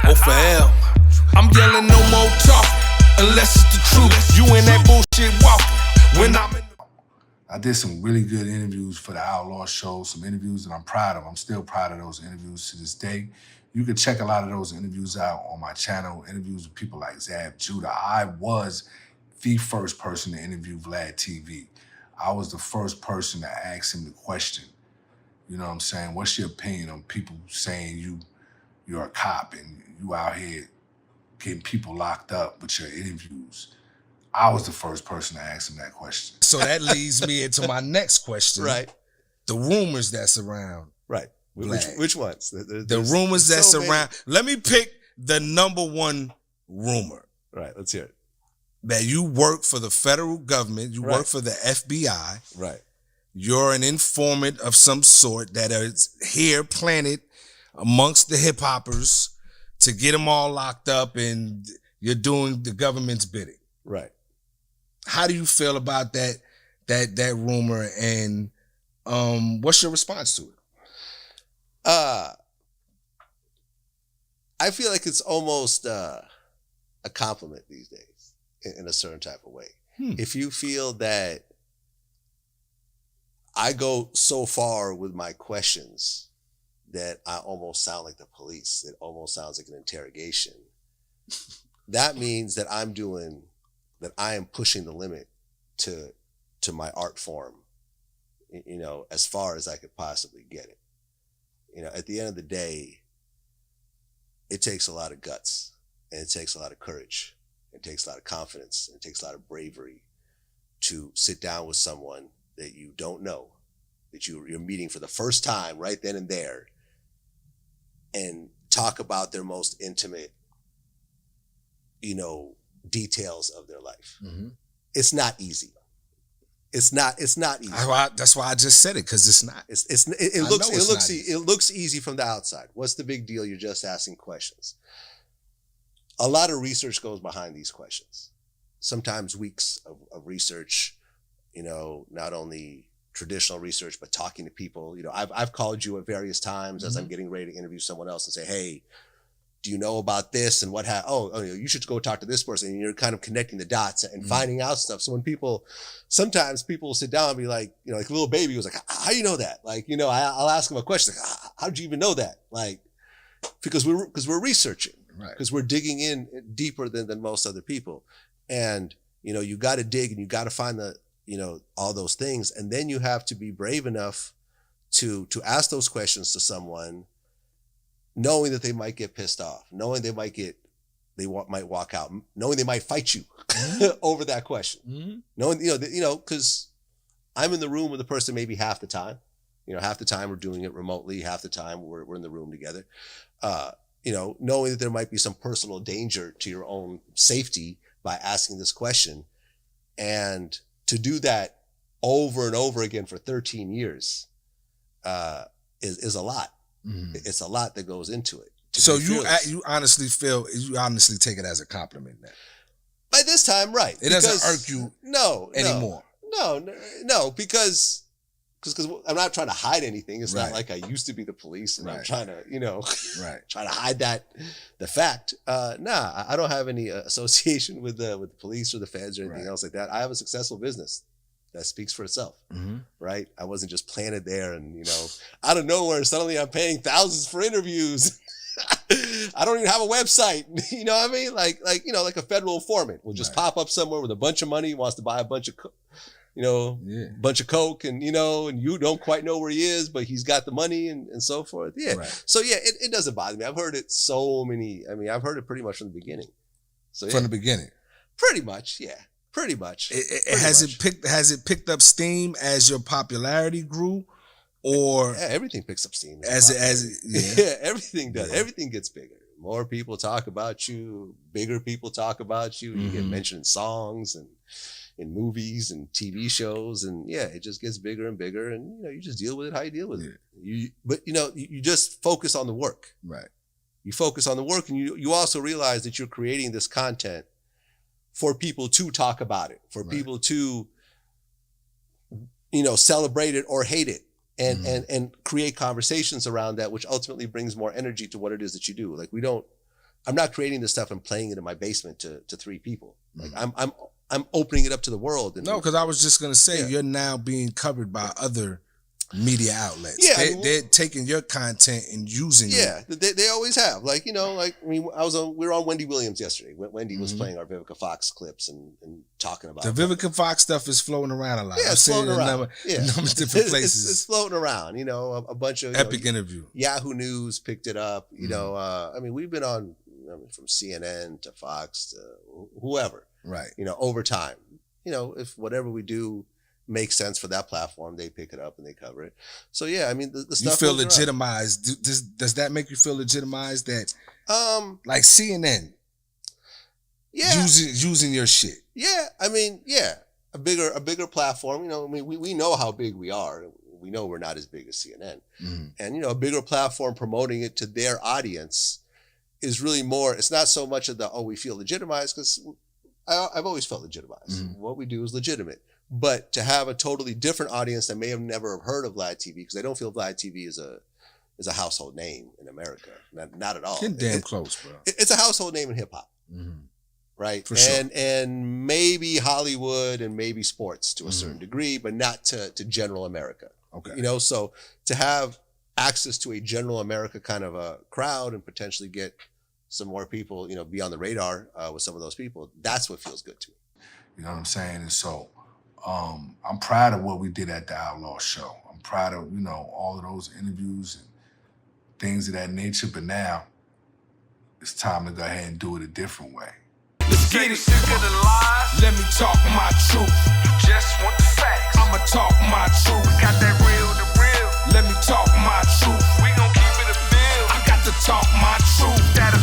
or for L. I'm yelling no more talking, unless it's the truth. You in that bullshit walking. When I'm in I did some really good interviews for the Outlaw Show, some interviews that I'm proud of. I'm still proud of those interviews to this day. You can check a lot of those interviews out on my channel, interviews with people like Zab Judah. I was the first person to interview VLad TV. I was the first person to ask him the question. You know what I'm saying? What's your opinion on people saying you're a cop and you out here getting people locked up with your interviews? I was the first person to ask him that question. So that leads me into my next question. Right. The rumors that surround. Right. Which ones? The rumors that surround. Let me pick the number one rumor. Right. Let's hear it. That you work for the federal government. You work for the FBI. Right. You're an informant of some sort that is here planted amongst the hip hoppers to get them all locked up, and you're doing the government's bidding. Right. How do you feel about that rumor, and what's your response to it? I feel like it's almost a compliment these days in a certain type of way. If you feel that I go so far with my questions that I almost sound like the police, it almost sounds like an interrogation, that means that I am pushing the limit to my art form, you know, as far as I could possibly get it. You know, at the end of the day, it takes a lot of guts, and it takes a lot of courage. It takes a lot of confidence. And it takes a lot of bravery to sit down with someone that you don't know, that you're meeting for the first time right then and there, and talk about their most intimate, you know, details of their life. Mm-hmm. It's not easy. It's not easy. That's why I just said it, because it's not. It looks easy from the outside. What's the big deal? You're just asking questions. A lot of research goes behind these questions. Sometimes weeks of research, you know, not only traditional research, but talking to people. You know, I've called you at various times as I'm getting ready to interview someone else and say, hey, do you know about this and what you should go talk to this person, and you're kind of connecting the dots and finding out stuff. So when sometimes people will sit down and be like, you know, like little baby was like, how do you know that? Like, you know, I'll ask them a question like, how did you even know that? Like, because we're researching, right? Because we're digging in deeper than most other people. And, you know, you got to dig and you got to find all those things. And then you have to be brave enough to ask those questions to someone, knowing that they might get pissed off, knowing they might walk out, knowing they might fight you over that question. Mm-hmm. Knowing, because I'm in the room with the person maybe half the time. You know, half the time we're doing it remotely, half the time we're in the room together. You know, knowing that there might be some personal danger to your own safety by asking this question. And to do that over and over again for 13 years is a lot. Mm-hmm. It's a lot that goes into it. So you honestly take it as a compliment now? By this time, right. It doesn't irk you anymore. No, because I'm not trying to hide anything. It's not like I used to be the police and I'm trying to, trying to hide the fact. I don't have any association with the police or the feds or anything else like that. I have a successful business that speaks for itself, right? I wasn't just planted there and, out of nowhere, suddenly I'm paying thousands for interviews. I don't even have a website. You know what I mean? Like a federal informant will just pop up somewhere with a bunch of money, wants to buy a bunch of, bunch of coke and, and you don't quite know where he is, but he's got the money and so forth. Yeah. Right. So yeah, it doesn't bother me. I've heard it I've heard it pretty much from the beginning. So yeah. From the beginning? Pretty much. Yeah. Pretty much. Has it picked up steam as your popularity grew, or everything picks up steam everything does. Everything gets bigger. More people talk about you. Bigger people talk about you. You get mentioned in songs and in movies and TV shows, and it just gets bigger and bigger. And you just deal with it how you deal with it. You just focus on the work. Right. You focus on the work, and you also realize that you're creating this content for people to talk about it, for people to, celebrate it or hate it, and create conversations around that, which ultimately brings more energy to what it is that you do. Like we don't I'm not creating this stuff and playing it in my basement to 3 people. Like I'm opening it up to the world. And no, because I was just gonna say you're now being covered by other media outlets. Yeah, they're taking your content and using it. Yeah, they always have. Like, you know, like, I mean, we were on Wendy Williams yesterday. Wendy was playing our Vivica Fox clips and talking about the Vivica Fox stuff is floating around a lot. Yeah, it's floating around. Number of different places. It's floating around. You know, a bunch of epic interview. Yahoo News picked it up. You know, I mean, we've been on from CNN to Fox to whoever. Right. You know, over time. You know, if whatever we do makes sense for that platform, they pick it up and they cover it. So yeah, I mean, the stuff. You feel legitimized. Does that make you feel legitimized that like CNN using your shit? Yeah, I mean, yeah, a bigger platform. You know, I mean, we know how big we are. We know we're not as big as CNN, and you know, a bigger platform promoting it to their audience is really more. It's not so much of we feel legitimized, because I've always felt legitimized. What we do is legitimate. But to have a totally different audience that may have never heard of Vlad TV, because I don't feel Vlad TV is a household name in America. Not at all. Getting damn close, bro. It's a household name in hip hop, right? For sure. And maybe Hollywood and maybe sports to a certain degree, but not to general America. Okay. You know, so to have access to a general America kind of a crowd and potentially get some more people, you know, be on the radar with some of those people, that's what feels good to me. You know what I'm saying? And so I'm proud of what we did at the Outlaw Show. I'm proud of, you know, all of those interviews and things of that nature, but now it's time to go ahead and do it a different way. Let's get it. Sick of the lies. Let me talk my truth. You just want the facts. I'ma talk my truth. We got that real to real. Let me talk my truth. We gon' keep it a bill. I got to talk my truth. That'll